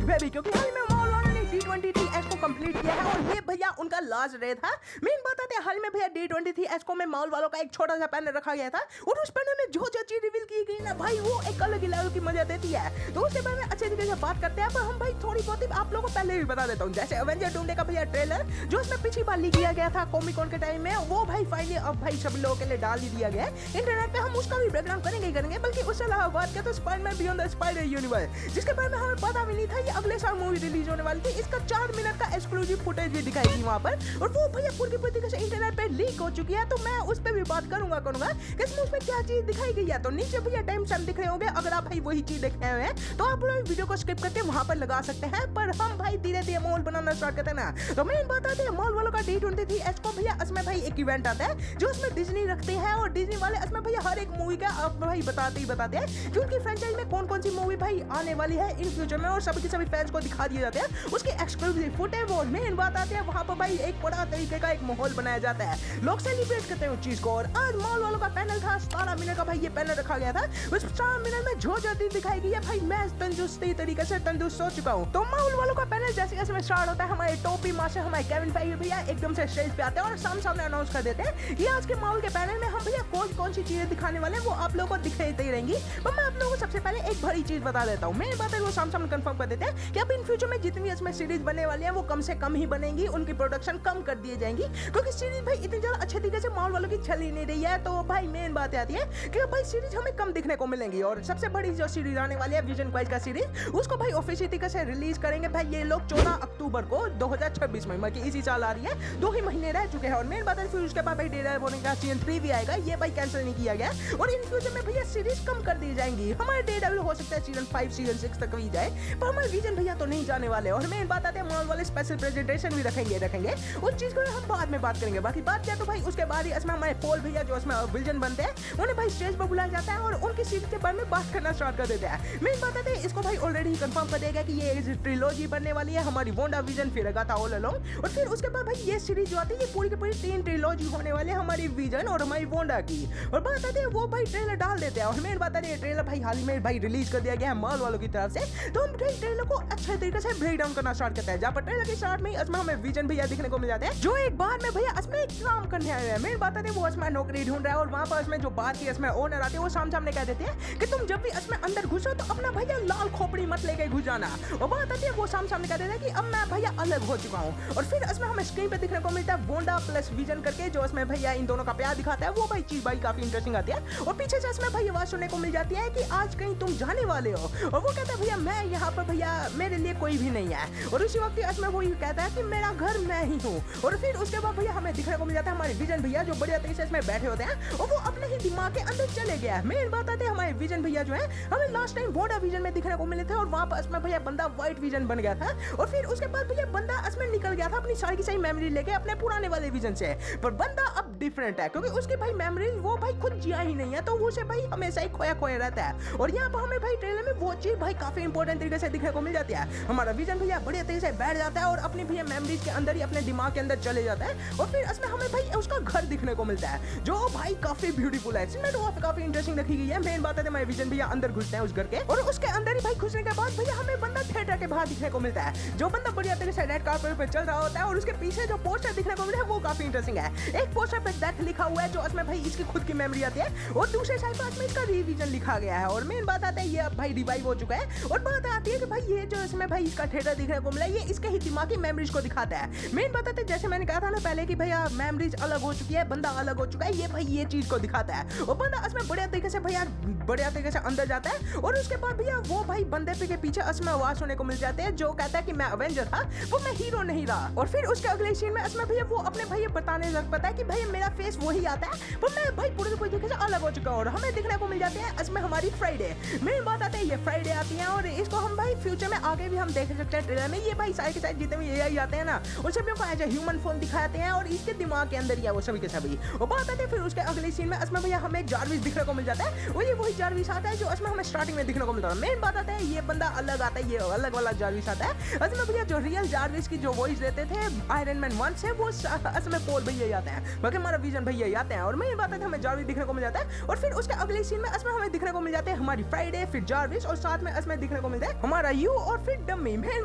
Baby, क्योंकि हाल में माल वालों ने D23 को कंप्लीट किया है और ये भैया उनका लास्ट डे था। मेन बात आती है हाल में भैया D23 को में माल वालों का एक छोटा सा पैनल रखा गया था और उस पैनल में जो चीज रिवील की गई ना भाई, वो एक अलग ही लेवल की मजा देती है। तो उसके बारे में अच्छे तरीके से बात करते हैं, पर हम भाई थोड़ी बहुत ही आप लोगों को पहले भी बता देता हूँ। जैसे एवेंजर डूमडे का भैया ट्रेलर जो उसमें पिछली बार लीक किया गया था कॉमिक कॉन के टाइम में, वो भाई फाइनली अब भाई सभी लोगों के लिए डाल ही दिया गया है इंटरनेट पे। हम उसका भी ब्रेकडाउन करेंगे, बल्कि उससे अलावा बात करें तो Spiderman beyond the spider universe, जिसके बारे में हमें पता भी नहीं था ये अगले साल मूवी रिलीज होने वाली थी। इसका 4 मिनट का एक्सक्लूसिव फुटेज भी दिखाई थी वहां पर, और वो भैया पूरी तरीके से इंटरनेट पे लीक हो चुकी है। तो मैं उस पर भी बात करूंगा कि उसमें क्या चीज दिखाई गई है। तो नीचे भैया टाइम स्टैम्प दिख रहे होंगे, अगर आप भाई वही चीज देख रहे हैं तो आप लोग वीडियो को स्किप करके वहां पर लगा सकते हैं। पर हम भाई धीरे धीरे मॉल बनाना स्टार्ट करते हैं ना। तो मेन बात आती है मॉल वालों का D23 को भैया इसमें भाई एक इवेंट आता है जो उसमें डिज्नी रखते हैं, और डिज्नी वाले इसमें भैया हर एक मूवी का अब भाई बताते हैं कि उनकी फ्रेंचाइज में कौन कौन सी मूवी भाई आने वाली है इन फ्यूचर में, और सभी फैंस को दिखा दिए जाते हैं उसके एक्सक्लूसिव फुटेज। और मेन बात आती है वहां पर भाई एक बड़ा तरीके का एक माहौल बनाया जाता है, लोग सेलिब्रेट करते हैं उस चीज को। और आज मॉल वालों का पैनल था 17 मिनट का भाई, ये पैनल रखा गया था। उस 17 मिनट में जो चीज दिखाई गई है भाई, मैं तंदुरुस्ती तरीके से तंदुरुस्त हो चुका हूँ। तो मॉल वालों का पैनल जैसे जैसे स्टार्ट होता है, हमारे टॉपी मास्टर हमारे केविन फेige भैया एकदम से स्टेज पे आते हैं और सामने अनाउंस कर देते हैं कि आज के मॉल के पैनल में हम भैया कौन सी चीजें दिखाने वाले हैं, वो आप लोगों को दिखाई ही रहेंगी। पर मैं आप लोगों को सबसे पहले एक बड़ी चीज बता देता हूँ। मेन बात है वो सामने कंफर्म कर देते हैं कि अब इन फ्यूचर में जितनी इसमें सीरीज बनने वाली है वो कम से कम ही बनेंगी, उनकी प्रोडक्शन कम कर दी जाएंगी, क्योंकि सीरीज भाई इतनी ज्यादा अच्छे तरीके से मॉल वालों की चल ही नहीं रही है। तो भाई मेन बात आती है कि भाई सीरीज हमें कम दिखने को मिलेंगी, और सबसे बड़ी जो सीरीज आने वाली है विजन क्वाइज का सीरीज, उसको भाई ऑफिशियल तरीके से रिलीज करेंगे भाई ये लोग 14 अक्टूबर को 2026 में, मतलब इसी साल आ रही है, 2 ही महीने रह चुके हैं। और मेन बात है फिर उसके बाद भाई डेरा बोने का सीजन 3 भी आएगा, ये भाई कैंसिल नहीं किया गया, और इन फ्यूचर में भैया सीरीज कम कर दी जाएंगी। हमारे डेरा हो सकता है सीजन 5 सीजन 6 तक भी जाए, पर हमारे विजन भैया तो नहीं जाने वाले। और मेन बात आती है मॉल वाले स्पेशल प्रेजेंटेशन भी रखेंगे उस चीज को हम बाद में बात करेंगे। बाकी बात क्या तो भाई उसके बाद ही इसमें हमारे पॉल भैया जो इसमें विजन बनते हैं उन्हें भाई स्टेज पर बुलाया जाता है और उनकी सीरीज के बारे में बात करना स्टार्ट कर देते हैं। मेन बात है इसको भाई ऑलरेडी कंफर्म कर देगा कि ये ट्रिलॉजी बनने वाली है, हमारी वांडा विजन फिर था ऑल अलोंग, और फिर उसके बाद भाई ये सीरीज जो आती है ये पूरी की पूरी 3 ट्रिलॉजी होने वाली है, हमारी विजन और हमारी वांडा की। और बात आती है वो भाई ट्रेलर डाल देते हैं, और मेन बात है ट्रेलर भाई हाल ही में भाई रिलीज कर दिया गया है मॉल वालों की तरफ से। तो हम ट्रेलर को अच्छे तरीके से ब्रेक डाउन करना स्टार्ट करते हैं, जहां पर ट्रेलर के स्टार्ट में इसमें हमें विजन भैया दिखने को मिल जाते हैं जो एक बार में भैया इसमें एक काम करने आए हैं। मेन बात है वो इसमें नौकरी ढूंढ रहा है, और वहां पर इसमें जो बात की इसमें ओनर आते हैं वो सामने कह देते हैं कि तुम जब भी इसमें अंदर घुसो तो अपना भैया लाल खोपड़ी मत लेके घुस जाना। और बात आती है वो सामने कह देता है कि अब मैं भैया अलग हो चुका हूँ। और फिर इसमें हमें स्क्रीन पे दिखने को मिलता है वांडा प्लस विजन करके, जो इसमें भैया इन दोनों का प्यार दिखाता है, वो भाई चीज भाई काफी इंटरेस्टिंग आती है। और पीछे से इसमें भाई आवाज सुनने को मिल जाती है कि आज कहीं तुम जाने वाले हो, और वो कहता है भैया मैं यहाँ पर भैया मेरे लिए कोई भी नहीं है। और उसी वक्त इसमें वो कहता है कि मेरा घर मैं ही हूँ। और फिर उसके बाद भैया हमें दिखने को मिल जाता है हमारे विजन भैया जो बढ़िया तरीके से इसमें बैठे होते हैं, और वो अपने ही दिमाग के अंदर चले गया है। मेन बात आती है हमारे विजन भैया जो है हमें लास्ट टाइम वांडा विजन में दिखने को मिले थे, और वहां पर इसमें भैया बंदा व्हाइट विजन बन गया था। और फिर उसके बाद भैया बंदा इसमें निकल गया था अपनी सारी की सारी मेमोरी लेके अपने पुराने वाले विजन से, पर बंदा अब डिफरेंट है क्योंकि उसकी भाई मेमोरी वो भाई खुद जिया ही नहीं है, तो उसे भाई हमेशा ही खोया रहता है। और यहाँ पर हमें भाई ट्रेलर में वो चीज भाई काफी इंपॉर्टेंट तरीके से दिखने को मिल जाती है। हमारा विजन भैया बढ़िया तरीके से बैठ जाता है और अपनी भैया मेमोरीज के अंदर ही अपने दिमाग के अंदर चले जाता है, और फिर इसमें हमें भाई उसका घर दिखने को मिलता है जो भाई काफी ब्यूटीफुल है। इसमें तो काफी इंटरेस्टिंग रखी गई है। मेन बात है हमारे विजन भैया अंदर घुसते हैं उस घर के, और उसके अंदर ही भाई घुसने के बाद भैया हमें बंदा थिएटर के बाहर दिखने को मिलता है, जो बंदा बढ़िया तरीके से रेड कार्पेट पे चल रहा होता है, और उसके पीछे जो पोस्टर दिखने को मिलता है वो काफी इंटरेस्टिंग है। एक पोस्टर पे डेथ लिखा हुआ है जो इसमें भाई इसकी खुद की मेमोरी आती है, और दूसरे साइड पर इसमें इसका रिवीजन लिखा गया है। और मेन बात आता है ये अब भाई रिवाइव हो चुका है, और बात आती है कि भाई ये जो इसमें भाई इसका थिएटर दिखने को मिला ये इसके ही दिमागी मेमोरीज को दिखाता है। मेन बात आती है जैसे मैंने कहा था ना पहले कि भैया मेमोरीज अलग हो चुकी है, बंदा अलग हो चुका है, ये भाई ये चीज को दिखाता है। और बंदा इसमें बढ़िया तरीके से भैया बढ़िया तरीके से अंदर जाता है, और उसके बाद भैया वो भाई बंदे पे के पीछे इसमें आवाज सुनने को मिल जाते हैं जो कहता है कि मैं अवेंजर था, वो मैं हीरो नहीं रहा। और फिर उसके अगले सीन में इसमें भैया वो अपने भैया बताने लग पता है कि भैया मेरा फेस वही आता है, पर मैं भाई पूरे तरीके से अलग हो चुका हूँ। और हमें दिखने को मिल जाती है इसमें हमारी फ्राइडे। मेन बात आती है ये फ्राइडे आती है, और इसको हम भाई फ्यूचर में आगे भी हम देख सकते हैं ट्रेलर में हमें ये भाई सारे के सारे जितने भी एआई आते हैं ना उन सभी को एज ए ह्यूमन फॉर्म दिखाते हैं और इसके दिमाग के अंदर ही है वो सभी के सभी। और बात आती है फिर उसके अगले सीन में इसमें भैया हमें जारविस दिखने को मिल जाता है और ये वही जारविस आता है जो इसमें हमें स्टार्टिंग में दिखने को मिलता है। मेन बात आता है ये बंदा अलग आता है, ये अलग वाला जारविस आता है। इसमें भैया जो रियल जारविस की जो वॉइस देते थे आयरन मैन 1 से वो इसमें पॉल भैया आते हैं, बाकी हमारा विजन भैया आते हैं। और मेन बात है हमें जारविस दिखने को मिल जाता है और फिर उसके अगले सीन में इसमें हमें दिखने को मिल जाते हैं हमारी फ्राइडे, फिर जारविस और साथ में इसमें दिखने को मिलता है हमारा यू और फिर डमी। मेन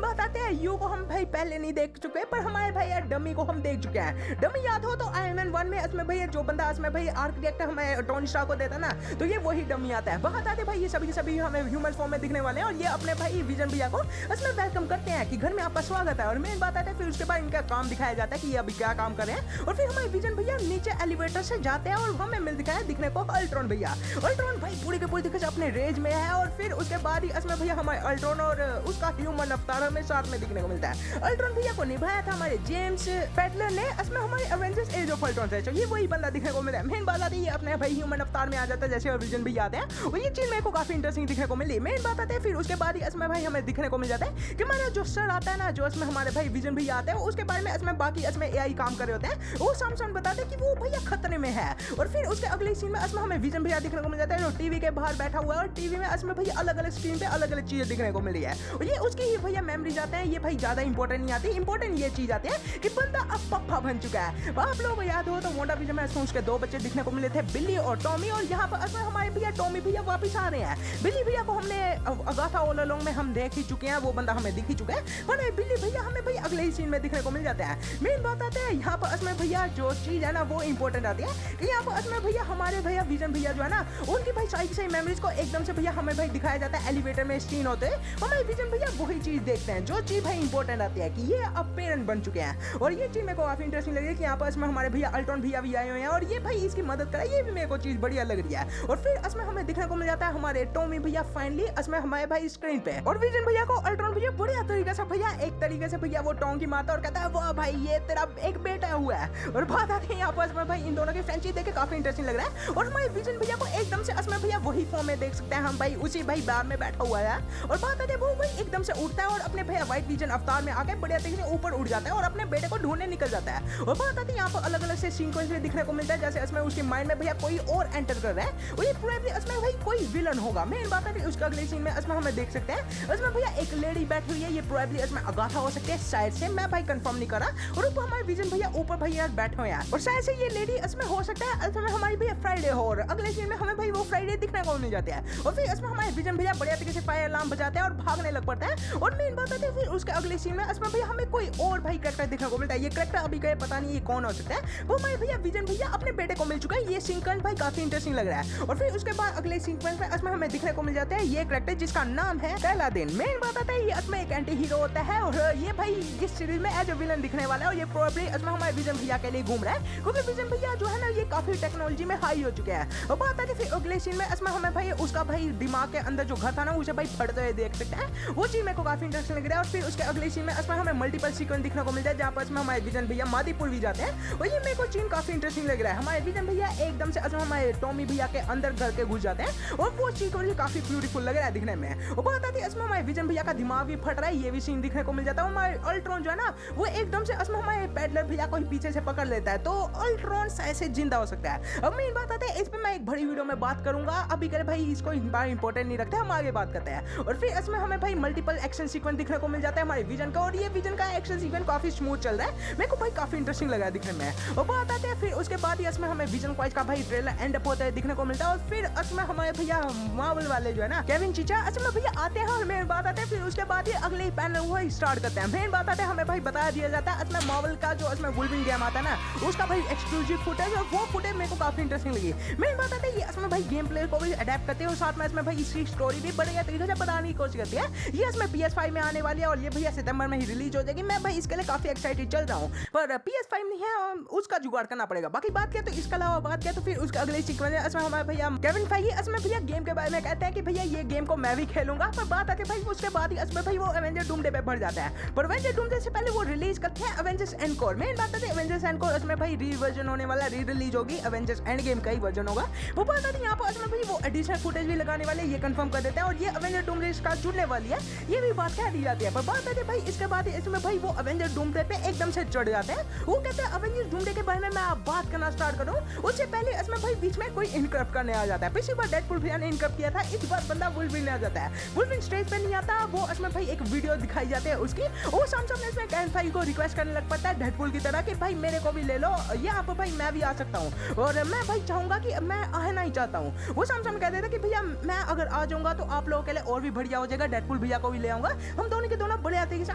बात आते हैं यू को हम भाई पहले नहीं देख चुके पर हमारे भाई यार डमी को हम देख चुके हैं। डमी याद हो तो आयरन मैन 1 में इसमें भैया जो बंदा इसमें भाई आर्किटेक्ट हमें टोनी स्टार्क को देता ना तो ये वही डमी आता है। बात आते भाई ये सभी के सभी हमें ह्यूमन फॉर्म में दिखने वाले हैं और ये अपने भाई विजन भैया को इसमें वेलकम करते हैं कि घर में आपका स्वागत है। और मेन बात आती है फिर उसके बाद इनका काम दिखाया जाता है कि ये अभी क्या काम कर रहे हैं और फिर हमारे विजन भैया नीचे एलिवेटर से जाते हैं और हमें मिल दिखाया दिखने को अल्ट्रॉन भैया। अल्ट्रॉन भाई पूरी के पूरी दिखे अपने रेंज में है और फिर उसके बाद ही इसमें भैया हमारे अल्ट्रॉन और उसका ह्यूमन अवतार हमें साथ में दिखने को मिलता है। अल्ट्रॉन भैया को निभाया था हमारे जेम्स पैटलर ने, इसमें हमारे एवेंजर्स एज ऑफ अल्ट्रॉन से ये वही बंदा दिखने को मिला है। मेन बात आती है अपने भाई ह्यूमन अवतार में आ जाता है जैसे विजन भैया आते हैं और ये चीज मेरे को काफी इंटरेस्टिंग दिखने को मिली। मेन बात आती है फिर उसके बाद ही इसमें भाई हमें दिखने को मिल जाता है कि हमारा जो सर आता है ना जो इसमें हमारे भाई विजन भैया आते हैं उसके बारे में इसमें बाकी इसमें एआई काम कर रहे होते हैं वो सामने बताते हैं कि वो भैया खतरे में है। और फिर उसके अगले सीन में इसमें हमें विजन भैया दिखने को मिल जाता है जो टीवी के बाहर बैठा हुआ है और टीवी में इसमें भैया अलग अलग स्क्रीन पे अलग अलग चीजें दिखने को मिली है और ये उसकी ही भैया मेमोरी जाते हैं। ये भाई ज्यादा इंपॉर्टेंट नहीं आती, इंपॉर्टेंट ये चीज आती है कि बंदा अब पप्पा बन चुका है। आप लोगों को याद हो तो मोटा विजन में उसके दो बच्चे दिखने को मिले थे बिल्ली और टॉमी और यहाँ पर इसमें हमारे भैया टॉमी भैया वापस आ रहे हैं। बिल्ली भैया को हमने अगाथा ऑल अलोंग में हम देख ही चुके हैं, वो बंदा हमें दिख ही चुका है पर बिल्ली भैया हमें भाई अगले ही सीन में दिखने को मिल जाता है। मेन बात आते हैं यहाँ पर इसमें भैया जो चीज है ना वो इंपॉर्टेंट आती है कि यहाँ पर इसमें भैया हमारे भैया विजन भैया जो है ना उनकी भाई सारी की सही मेमोरीज को एकदम से भैया हमें भाई दिखाया जाता है। एलिवेटर में सीन होते हैं हमारे विजन भैया वही चीज देखते हैं जो चीज भाई इंपॉर्टेंट आती है कि ये अब पेरेंट बन चुके हैं और ये चीज मेरे को काफी इंटरेस्टिंग लगी कि यहाँ पर इसमें हमारे भैया अल्ट्रॉन भैया भी आए हुए हैं और ये भाई इसकी मदद करा, ये भी मेरे को चीज बढ़िया लग रही है। और फिर इसमें हमें दिखने को मिल जाता है हमारे टॉमी भैया फाइनली इसमें हमारे भाई स्क्रीन पे और विजन भैया को अल्ट्रॉन भैया बढ़िया तरीके से भैया एक तरीके से भैया वो टॉम की माता और कहता है वाह भाई ये तेरा एक बेटा हुआ है। और बात आती है यहाँ पर इसमें भाई इन दोनों की फ्रेंडशिप देख के काफी इंटरेस्टिंग लग रहा है और हमारे विजन भैया को एकदम से इसमें भैया वही फॉर्म में देख सकते हैं हम भाई उसी भाई बार में बैठा हुआ है और बात आती है वो भाई एकदम से उठता है और अपने भैया व्हाइट विजन अवतार में आके बढ़िया तरीके से ऊपर उड़ जाता है और अपने बेटे को ढूंढने निकल जाता है। और बात आती है यहाँ पर अलग अलग से सीक्वेंस दिखने को मिलता है जैसे इसमें उसके माइंड में भैया कोई और एंटर कर रहा है और ये प्रोबेबली इसमें भाई कोई विलन होगा। मेन बात है उसका अगले सीन में इसमें हमें देख सकते हैं इसमें भैया एक लेडी बैठी हुई है, ये प्रोबेबली इसमें अगाथा हो सकती है शायद से, मैं भाई कंफर्म नहीं करा। और ऊपर हमारे विजन भैया ऊपर भैया बैठे हुए हैं और शायद से ये लेडी इसमें हो सकता है इसमें हमारी भैया फ्राइडे हो और अगले सीन में हमें भाई वो फ्राइडे दिखने को मिल जाते हैं और फिर इसमें हमारे विजन भैया बढ़िया तरीके से फायर अलार्म बजाते हैं और भागने लग पड़ता है। और मेन बात आती है फिर उसके अगले सीन में इसमें भैया हमें कोई और भाई कैरेक्टर देखने को मिलता है। ये कैरेक्टर अभी गए पता नहीं ये कौन हो सकता है, वो हमारे भैया विजन भैया अपने बेटे को मिल चुका है। ये सीक्वेंस भाई काफी इंटरेस्टिंग लग रहा है। और फिर उसके बाद अगले सीक्वेंस में इसमें हमें दिखने को मिल जाता है ये कैरेक्टर जिसका नाम है सैलादीन। मेन बात आता है ये इसमें एक एंटी हीरो होता है और ये भाई इस सीरीज में एज ए विलन दिखने वाला है और ये प्रोबेबली इसमें हमारे विजन भैया के लिए घूम रहा है क्योंकि विजन भैया जो है ना ये काफी टेक्नोलॉजी में हाई हो चुके हैं। और बात आती है फिर अगले सीन में इसमें हमें भाई उसका भाई दिमाग के अंदर जो घर था ना उसे भाई फटते हुए देख सकते हैं, वो चीज मेरे को काफी इंटरेस्टिंग लग रहा है। और फिर उसके अगले सीन में इसमें हमें मल्टीपल सीक्वेंस दिखने को मिलता है जहाँ पर इसमें हमारे विजन भैया मादीपुर भी जाते हैं और ये मेरे को चीन काफी इंटरेस्टिंग लग रहा है। हमारे विजन भैया एकदम से इसमें हमारे टॉमी भैया के अंदर घर के घुस जाते हैं और वो चीज मुझे काफी ब्यूटीफुल लग रहा है दिखने में। और बात आती है इसमें हमारे विजन भैया का दिमाग भी फट रहा है, ये भी सीन दिखने को मिल जाता है। हमारे अल्ट्रॉन जो है ना वो एकदम से इसमें हमारे पैडलर भैया को ही पीछे से पकड़ लेता है तो अल्ट्रॉन ऐसे जिंदा हो सकता है। अब मेन बात आती है इस पे मैं एक बड़ी वीडियो में बात करूंगा, अभी करे भाई इसको इंपॉर्टेंट नहीं रखते, हम आगे बात करते हैं। और फिर इसमें हमें भाई मल्टीपल एक्शन सीक्वेंस दिखने को मिल जाता है हमारे विजन का और ये विजन का एक्शन सीक्वेंस काफी स्मूथ चल रहा है, मेरे को भाई काफी इंटरेस्टिंग लगा दिखने में। और बात आते हैं फिर उसके बाद ही इसमें हमें विजन क्वाइज का भाई ट्रेलर एंड अप होता है दिखने को मिलता है। और फिर इसमें हमारे भैया मार्वल वाले जो है ना केविन चीचा इसमें भैया आते हैं और मेन बात आते हैं फिर उसके बाद ही अगले पैनल वो स्टार्ट करते हैं। मेन बात आते हैं हमें भाई बता दिया जाता है इसमें मार्वल का जो इसमें वुल्वरिन गेम आता है ना उसका भाई एक्सक्लूसिव फुटेज और वो फुटेज मेरे को काफी इंटरेस्टिंग लगी। मेन बात आती है ये इसमें भाई गेम प्ले को भी अडेप्ट करते हैं और साथ में इसमें भाई इसकी स्टोरी भी बढ़िया तरीके से बताने की कोशिश करती है। ये इसमें PS5 में आने वाली है और ये भैया सितंबर में ही रिलीज हो जाएगी। मैं भाई इसके लिए काफी एक्साइटेड चल रहा हूँ पर PS5 नहीं है उसका जुगाड़ करना पड़ेगा। बाकी बात किया तो इसके अलावा बात किया तो फिर उसके अगले सीक्वेंस है इसमें हमारे भैया केविन फाइगी इसमें भैया गेम के बारे में कहते हैं कि भैया ये गेम को मैं भी खेलूंगा। पर बात आती है भाई उसके बाद ही इसमें भाई वो एवेंजर डूमडे पे बढ़ जाता है पर एवेंजर डूमडे से पहले वो रिलीज करते हैं एवेंजर्स एनकोर। मेन बात है एवेंजर्स एनकोर इसमें भाई री वर्जन होने वाला, री रिलीज होगी, एवेंजर्स एंड गेम का ही वर्जन होगा। वो बात आती है यहाँ पर इसमें भाई वो एडिशनल फुटेज भी लगाने वाले ये कंफर्म कर देते हैं और ये एवेंजर डूमडे का जुड़ने वाली है ये भी बात कह दी जाती है। है। पर बात है भाई इसके बाद इसमें भाई वो अवेंजर डूमडे पे एकदम से चढ़ जाते हैं। वो कहते हैं अवेंजर डूमडे के बारे में मैं बात करना स्टार्ट करूं, उससे पहले इसमें भाई बीच में कोई इंटरप्ट करने आ जाता है। पिछली बार डेडपूल भैया ने इंटरप्ट किया था, इस बार बंदा वुल्वरिन आ जाता है। वुल्वरिन स्टेज पे नहीं आता, वो इसमें भाई एक वीडियो दिखाई जाती है उसकी। वो सामने इसमें कैन भाई को रिक्वेस्ट करने लग पड़ता है डेडपूल की तरह कि भाई मेरे को भी ले लो, यहाँ पर भाई मैं भी आ सकता हूँ और मैं भाई चाहूंगा कि मैं आना ही चाहता हूँ। वो सामने कह देता कि भैया मैं अगर आ जाऊंगा तो आप लोगों के लिए और भी बढ़िया हो जाएगा, डेडपूल भैया को भी ले आऊंगा, हम दोनों के दोनों बड़े तरीके से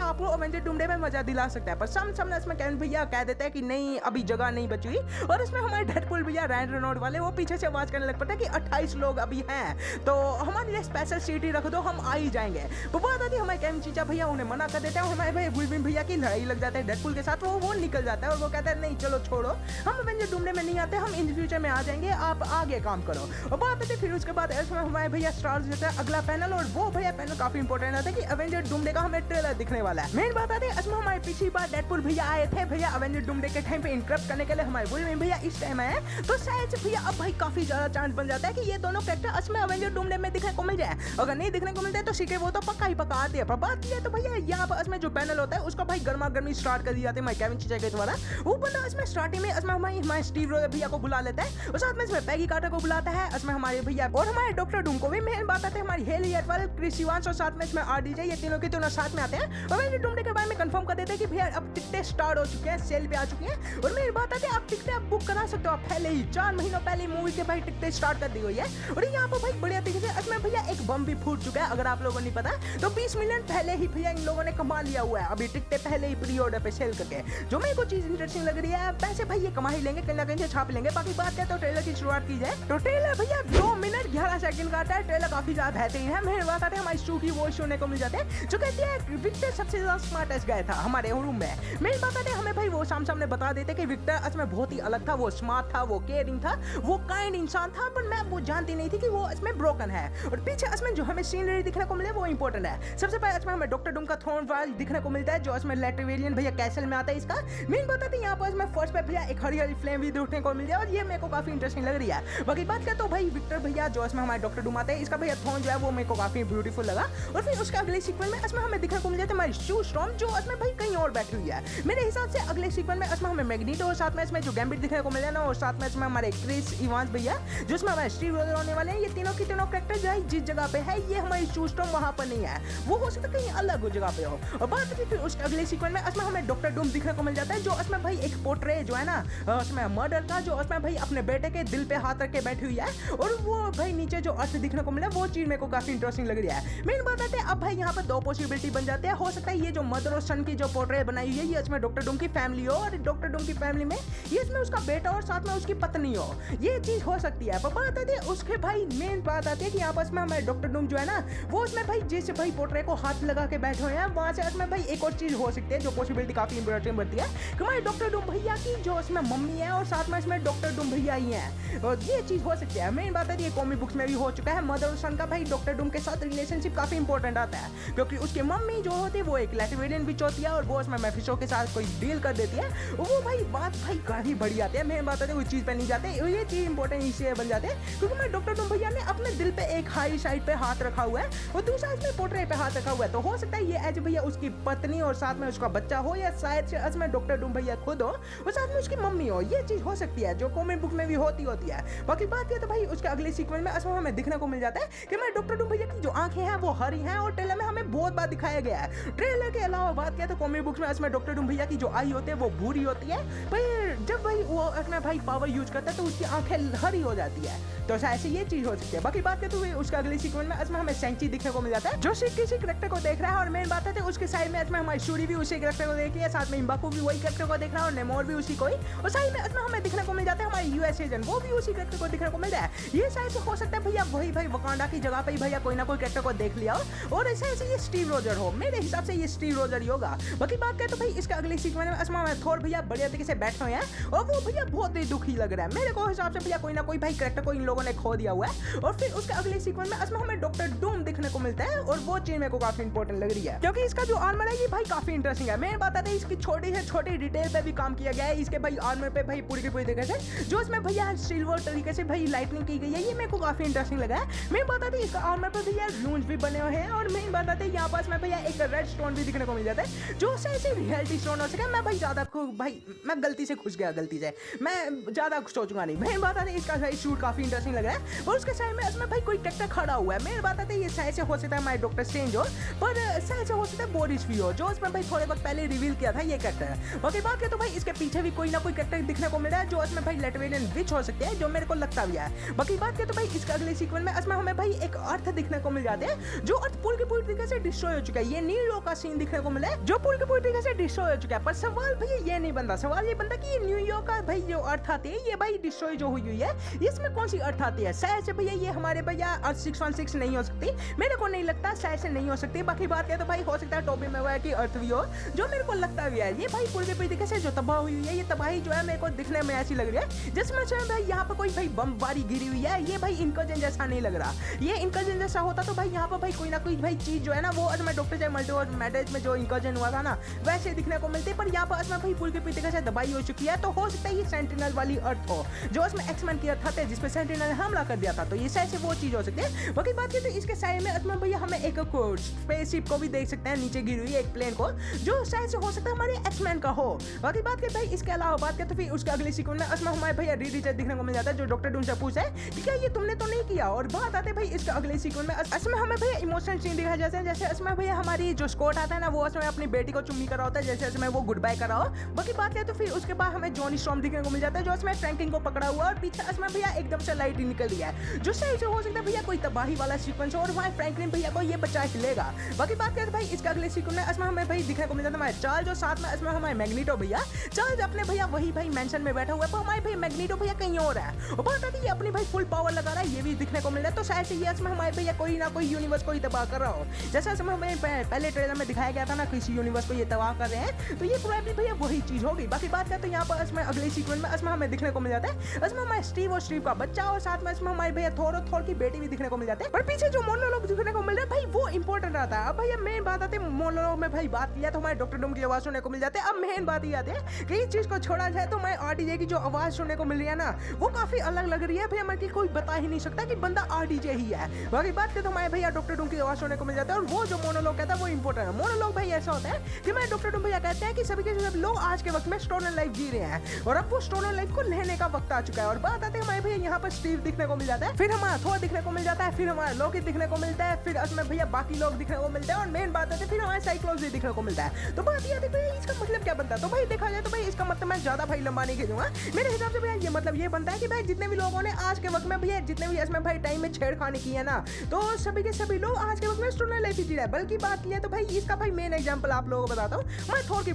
आपको अवेंजर डूमडे में मजा दिला सकता है। पर सामने इसमें कैन भैया कह देते हैं कि नहीं अभी जगह नहीं बची हुई, और इसमें हमारे डेडपूल भैया रैन रेनॉल्ड वाले वो पीछे से आवाज करने लग पड़ता है कि 28 लोग अभी हैं तो हमारे लिए स्पेशल सीट ही रख दो, हम आ ही जाएंगे। वो बात आती है हमारे कैन चीचा भैया उन्हें मना कर देते हैं, हमारे भाई वुल्वरिन भैया की लड़ाई लग जाती है डेडपूल के साथ, वो निकल जाता है और वो कहता है नहीं चलो छोड़ो, हम अवेंजर डूमडे में नहीं आते, हम इन फ्यूचर में आ जाएंगे, आप आगे काम करो। और बात आती है फिर उसके बाद इसमें हमारे भैया स्टार्स देता है अगला पैनल, और वो भैया पैनल काफी इंपॉर्टेंट होता है कि अवेंजर डूमडे का हमें ट्रेलर दिखने वाला है। मेन बात आती है इसमें हमारे पिछली बार डेडपूल भैया आए थे भैया अवेंजर डूमडे के टाइम पे इंटरप्ट करने के लिए, हमारे वुल्वरिन भैया इस टाइम आए, तो शायद से भैया अब भाई काफी ज्यादा चांस बन जाता है कि ये दोनों कैरेक्टर इसमें अवेंजर डूमडे में दिखने को मिल जाए। अगर नहीं दिखने को मिलता है तो सीक्रेट वो तो पक्का ही पक्का आती है। पर बात ये तो भैया यहाँ पर इसमें जो पैनल होता है उसका भाई गर्मा गर्मी स्टार्ट कर दी जाती है हमारे केविन चीचा के द्वारा। वो बंदा इसमें स्टार्टिंग में इसमें हमारे स्टीव रोजर भैया को बुला लेता है और साथ में इसमें पैगी कार्टर को बुलाता है, इसमें हमारे भैया और हमारे डॉक्टर डूम को भी। मेन बात आती है हमारी हेली एटवाल, क्रिस इवांस और साथ में इसमें आरडीजे, ये तीनों के तीनों साथ में आते हैं और अवेंजर डूमडे के बारे में कंफर्म कर देते हैं कि भैया अब टिकटें स्टार्ट हो चुके हैं, सेल पे आ चुकी हैं। और मेरी बात आती है आप टिकटें आप बुक करा सकते हो, आप पहले ही 4 महीनों पहले मूवी के भाई टिकटें स्टार्ट कर दी हुई है। और यहाँ पर भाई बढ़िया तरीके से इसमें भैया एक बम भी फूट चुका है, अगर आप लोगों को नहीं पता तो 20 मिलियन पहले ही भैया इन लोगों ने कमा लिया हुआ है अभी टिकटें पहले ही प्री ऑर्डर पे सेल करके, जो मेरे को चीज इंटरेस्टिंग लग रही है। पैसे भाई ये कमा ही लेंगे, कहीं ना कहीं से छाप लेंगे। बाकी बात है तो ट्रेलर की शुरुआत की जाए तो ट्रेलर भैया 2 मिनट 11 सेकंड का आता है, ट्रेलर काफी ज्यादा बेहतरीन है। मेरे बात आते हैं हमारी स्टू की वॉइस सुनने को मिल जाते हैं जो कहती है विक्टर सबसे ज्यादा स्मार्टेस्ट गया था हमारे रूम में। मेरी बात आते हमें भाई वो सामने बता देते कि विक्टर इसमें बहुत ही अलग था, वो स्मार्ट था, वो केयरिंग था, वो काइंड इंसान था, पर मैं वो जानती नहीं थी कि वो इसमें ब्रोकन है। और पीछे इसमें जो हमें सीनरी दिखने को मिले वो इंपॉर्टेंट है। सबसे पहले इसमें हमें डॉक्टर डूम का थ्रोन वाल दिखने को मिलता है जो इसमें लेटरिवेलियन भैया कैसल में आता है। इसका मेन बात आती है यहाँ पर इसमें फर्स्ट पे भैया एक हरी हरी फ्लेम भी देखने को मिल जाए और ये मेरे को काफी इंटरेस्टिंग लग रही है। बाकी बात करते तो भाई विक्टर भैया जो इसमें हमारे डॉक्टर डूम आते हैं, इसका भैया थ्रोन जो है वो मेरे को काफी ब्यूटीफुल लगा। और फिर उसके अगले सीक्वेंस में इसमें हमें दिखने को मिल जाता है हमारी शू स्टॉर्म जो इसमें भाई कहीं और बैठी हुई है। मेरे हिसाब से अगले सीक्वेंस में इसमें हमें मैग्नीटो और साथ में इसमें जो गैम्बिट दिखने को मिले ना, और साथ में इसमें हमारे क्रिस इवांस भैया जो इसमें हमारे स्टीव रोजर होने वाले हैं। ये तीनों की तीनों कैरेक्टर जो है जिस जगह पे है ये हमारी शू स्टॉर्म वहां पर नहीं है, वो हो सकता है कहीं अलग जगह पे हो। और बात की फिर उसके अगले सीक्वेंस में इसमें हमें डॉक्टर डूम दिखने को मिल जाता है जो इसमें भाई एक पोर्ट्रे जो है ना उसमें मर्डर का, जो उसमें भाई अपने बेटे के दिल पे हाथ रख के बैठी हुई है और वो भाई नीचे जो अर्थ दिखने को मिला वो चीज मेरे को काफी इंटरेस्टिंग लग रही है। मेन बात आती है अब भाई यहाँ पर 2 पॉसिबिलिटी बन जाते हैं। हो सकता है ये जो मदर और सन की जो पोर्ट्रे बनाई हुई है ये इसमें डॉक्टर डूम की फैमिली हो और डॉक्टर डूम की फैमिली में ये इसमें उसका बेटा और साथ में उसकी पत्नी हो, ये चीज हो सकती है। पर बात आती है उसके भाई मेन बात आती है कि यहाँ पर हमारे डॉक्टर डूम जो है ना वो उसमें भाई जिस भाई पोर्ट्रे को हाथ लगा के बैठे हुए हैं वहां से इसमें भाई एक और चीज हो सकती है जो पॉसिबिलिटी काफी इंपॉर्टेंट बनती है कि हमारे डॉक्टर डूम भैया की जो इसमें मम्मी है और साथ में इसमें डॉक्टर डूम भैया ही है, और ये चीज हो सकती है। मेन बात है ये कॉमिक बुक्स में भी हो चुका है, मदर और सन का भाई डॉक्टर डूम के साथ रिलेशनशिप काफी इंपॉर्टेंट आता है क्योंकि उसकी मम्मी जो होती है वो एक लैटिवेरियन विच होती है और वो उसमें मेफिस्टो के साथ कोई डील कर देती है, वो भाई बात भाई काफी बड़ी आती है। मेन बात है उस चीज पे नहीं जाते, ये चीज इंपॉर्टेंट इसलिए बन जाते हैं क्योंकि मैं डॉक्टर डूम भैया ने अपने दिल पे एक हाई साइड पे हाथ रखा हुआ है और दूसरा इसमें पोर्ट्रेट पे हाथ रखा हुआ है, तो हो सकता है ये एज भैया उसकी पत्नी और साथ में उसका बच्चा हो या शायद से इसमें डॉक्टर डूम भैया खुद हो और साथ में उसकी मम्मी हो, ये चीज हो सकती है जो कॉमिक बुक में भी होती है। बाकी बात ये तो भाई उसके अगले सीक्वेंस में इसमें हमें दिखने को मिल जाता है कि मैं डॉक्टर डूम भैया की जो आंखें हैं वो हरी हैं और ट्रेलर में हमें बहुत बार दिखाया गया है। ट्रेलर के अलावा बात किया तो कॉमिक बुक्स में इसमें डॉक्टर डूम भैया की जो आई होती है वो भूरी होती है, पर जब भाई वो अपना भाई पावर यूज करता है तो उसकी आंखें हरी हो जाती है, तो शायद से ये चीज हो सकती है। बाकी बात करते हुए उसका अगले सीक्वेंस में इसमें हमें सेंची दिखने को मिल जाता है जो किसी कैरेक्टर को देख रहा है और मेन बात है उसके साइड में इसमें हमारी शूरी भी उसी कैरेक्टर को देख रही है, साथ में इम्बाकू भी वही कैरेक्टर को देख रहा है और नेमोर भी उसी को ही, और साइड में इसमें हमें दिखने को मिल जाता है हमारी यूएस एजेंट वो भी उसी कैरेक्टर को दिखने को मिल रहा है। ये शायद से हो सकता है भैया वही भाई वकांडा की जगह पे भैया कोई ना कोई कैरेक्टर को देख लिया हो और ऐसे ऐसे ये स्टीव रोजर हो, मेरे हिसाब से ये स्टीव रोजर ही होगा। बाकी बात करें तो भाई इसके अगले सीक्वेंस में इसमें थोर भैया बढ़िया तरीके से बैठे हुए हैं और वो भैया बहुत ही दुखी लग रहा है मेरे को हिसाब से भैया कोई ना कोई भाई कैरेक्टर को इन लोगों ने खो दिया हुआ है। और फिर उसके अगले सीक्वेंस में इसमें हमें डॉक्टर डूम दिखने को मिलता है और वो चीज मेरे को काफी इंपॉर्टेंट लग रही है क्योंकि इसका जो आर्मर है ये भाई काफी इंटरेस्टिंग है। मैं बताते हैं इसकी छोटी से छोटी डिटेल पे भी काम किया गया है, इसके भाई आर्मर पे भाई पूरी की पूरी तरीके से जो इसमें भैया सिल्वर तरीके से भाई लाइटनिंग की गई है, ये मेरे को काफी इंटरेस्टिंग लगा है। मैं बताते इसका आर्मर पे भैया रून्स भी बने हुए हैं और मैं बताते यहाँ पास में भैया एक रेड स्टोन भी दिखने को मिल जाता है जो ऐसे रियलिटी स्टोन हो सके। मैं भाई ज्यादा भाई मैं गलती से घुस गया, गलती से मैं ज्यादा सोचूंगा नहीं। मेन बात आती है इसका भाई शूट काफी इंटरेस्टिंग लग रहा है और उसके साइड में इसमें भाई कोई कैरेक्टर खड़ा हुआ है। मेन बात आती है ये शायद से हो सकता है हमारे डॉक्टर स्ट्रेंज हो, पर शायद से हो सकता है बोरिस भी हो, जो इसमें भाई थोड़े वक्त पहले रिवील किया था ये कैरेक्टर। बाकी बात है तो भाई इसके पीछे भी कोई ना कोई कैरेक्टर दिखने को मिल रहा है जो इसमें भाई लेटवेरियन विच हो सकते हैं, जो मेरे को लगता भी है। बाकी बात है तो भाई इसका अगले सीक्वेंस में इसमें हमें भाई एक अर्थ दिखने को मिल जाते हैं जो अर्थ पूरी की पूरी तरीके से डिस्ट्रॉय हो चुका है। ये न्यूयॉर्क का सीन दिखने को मिला है जो पूरी की पूरी तरीके से डिस्ट्रॉय हो चुका है। पर सवाल भैया ये नहीं बनता, सवाल ये बनता कि ये न्यूयॉर्क का भाई जो अर्थ आती है ये भाई डिस्ट्रॉय जो हुई है इसमें कौन सी अर्थ आती है। शायद से भैया ये हमारे भैया अर्थ 616 नहीं हो सकती, मेरे को नहीं लगता, शायद से नहीं हो सकती। बाकी बात है तो भाई हो सकता है टोबी मैगवायर की अर्थ भी हो, जो मेरे को लगता भी है। ये भाई पूरी पूरी तरीके से जो तबाह हुई है, ये तबाही जो है मेरे को दिखने में ऐसी लग रही है जिसमें से भाई यहाँ पर कोई भाई बमबारी गिरी हुई है। ये भाई इनकर्जन जैसा नहीं लग रहा। ये इनकर्जन जैसा होता तो भाई यहाँ पर भाई कोई ना कोई भाई चीज जो है ना वो मैं डॉक्टर चाहे मल्टीवर्स मैडर्स में जो इनकर्जन हुआ था ना वैसे दिखने को मिलती है। पर यहाँ पर इसमें भाई पूरी पूरी तरीके से दबाई हो चुकी है, तो हो सकता है ये सेंटिनल वाली अर्थ हो जो इसमें एक्समैन की अर्थ थे जिसपे सेंटिनल ने हमला कर दिया था, तो ये शायद से वो चीज हो सकती है। बाकी बात की तो इसके साइड में इसमें भैया हमें एक स्पेसशिप को भी देख सकते हैं नीचे गिरी हुई एक प्लेन को, जो शायद से हो सकता है हमारे एक्समैन का हो। बाकी बात की भाई इसके अलावा बात करें तो फिर उसके अगले सीक्वेंस में इसमें हमारे भैया रीचर दिखने को मिल जाता है जो डॉक्टर डूम से पूछा है कि क्या ये तुमने तो नहीं किया। और बात आते भाई इसके अगले सीक्वेंस में इसमें हमें भैया इमोशनल सीन दिखाया जाता है, जैसे इसमें भैया हमारी जो स्कॉट आता है ना वो इसमें अपनी बेटी को चुम्मी करा होता है, जैसे इसमें वो गुड बाय करा हो। बाकी बात करें तो फिर उसके बाद हमें जॉनी स्टॉर्म दिखने को मिल जाता है जो इसमें फ्रैंकलिन को पकड़ा हुआ और पीछे इसमें भैया एकदम से लाइट निकल रही है, जो सही से हो सकता है भैया कोई तबाही वाला सीक्वेंस हो और वहाँ फ्रैंकलिन भैया को ये बचा के लेगा। बाकी बात करें तो भाई इसके अगले सीक्वेंस में इसमें हमें भाई दिखने को मिल जाता है हमारे चार्ल्स, जो साथ में इसमें हमारे मैग्नीटो भैया। चार्ल्स अपने भैया वही भाई मेंशन में बैठा हुआ है, पर हमारे भाई मैग्नीटो भैया कहीं और है और बात आती है ये अपनी भाई फुल पावर लगा रहा है, ये भी दिखने को मिल रहा है। तो शायद से ये इसमें हमारे भैया कोई ना कोई यूनिवर्स को ही तबाह कर रहा हो, जैसा इसमें हमें पहले ट्रेलर में दिखाया गया था ना किसी यूनिवर्स को ये तबाह कर रहे हैं, तो ये प्रोबेबली भैया वही चीज होगी। बाकी बात करें तो यहाँ पर इसमें अगले सीक्वेंस में इसमें हमें दिखने को मिल जाता है इसमें हमारे स्टीव और स्टीव का बच्चा और साथ में इसमें हमारे भैया थोर और थोर की बेटी भी दिखने को मिल जाते हैं। पर पीछे जो मोनोलॉग दिखने को मिल रहा है भाई वो इंपॉर्टेंट रहता है। अब भैया मेन बात आती है मोनोलॉग में भाई बात किया तो हमारे डॉक्टर डूम की आवाज सुनने को मिल जाती है। अब मेन बात ये आती है कि इस चीज को छोड़ा जाए तो हमारे आरडीजे की जो आवाज सुनने को मिल रही है ना वो काफी अलग लग रही है भैया, मेरे कोई बता ही नहीं सकता कि बंदा आरडीजे ही है। बाकी बात करें तो हमारे भैया डॉक्टर डूम की आवाज सुनने को मिल जाता है और वो जो मोनोलॉग कहता है वो इंपॉर्टेंट है। मोनोलॉग भाई ऐसा होता है कि मैं डॉक्टर डूम भैया कहते हैं कि सभी के सब लोग आज के वक्त में स्टोनर लाइफ जी रहे हैं और अब वो स्टोनर लाइफ को लेने का वक्त आ चुका है। और बात आती है हमारे भैया यहाँ पर स्टीव दिखने को मिल जाता है, फिर हमारा थोर दिखने को मिल जाता है, फिर हमारा लोकी दिखने को मिलता है, फिर उसमें भैया बाकी लोग दिखने को मिलते हैं और मेन बात आती है फिर हमारे साइक्लोप्स भी दिखने को मिलता है। तो बात ये आती है इसका मतलब क्या बनता है, तो भाई देखा जाए तो भाई इसका मतलब मैं ज्यादा भाई लंबा नहीं खींचूंगा। मेरे हिसाब से भैया ये मतलब ये बनता है कि भाई जितने भी लोगों ने आज के वक्त में भैया जितने भी इसमें भाई टाइम में छेड़खानी की है ना तो सभी के सभी लोग आज के वक्त में स्टोनर लाइफ जी रहे हैं। बल्कि बात की है तो भाई इसका भाई मेन एग्जांपल आप लोगों को बताता हूँ, मैं थोर की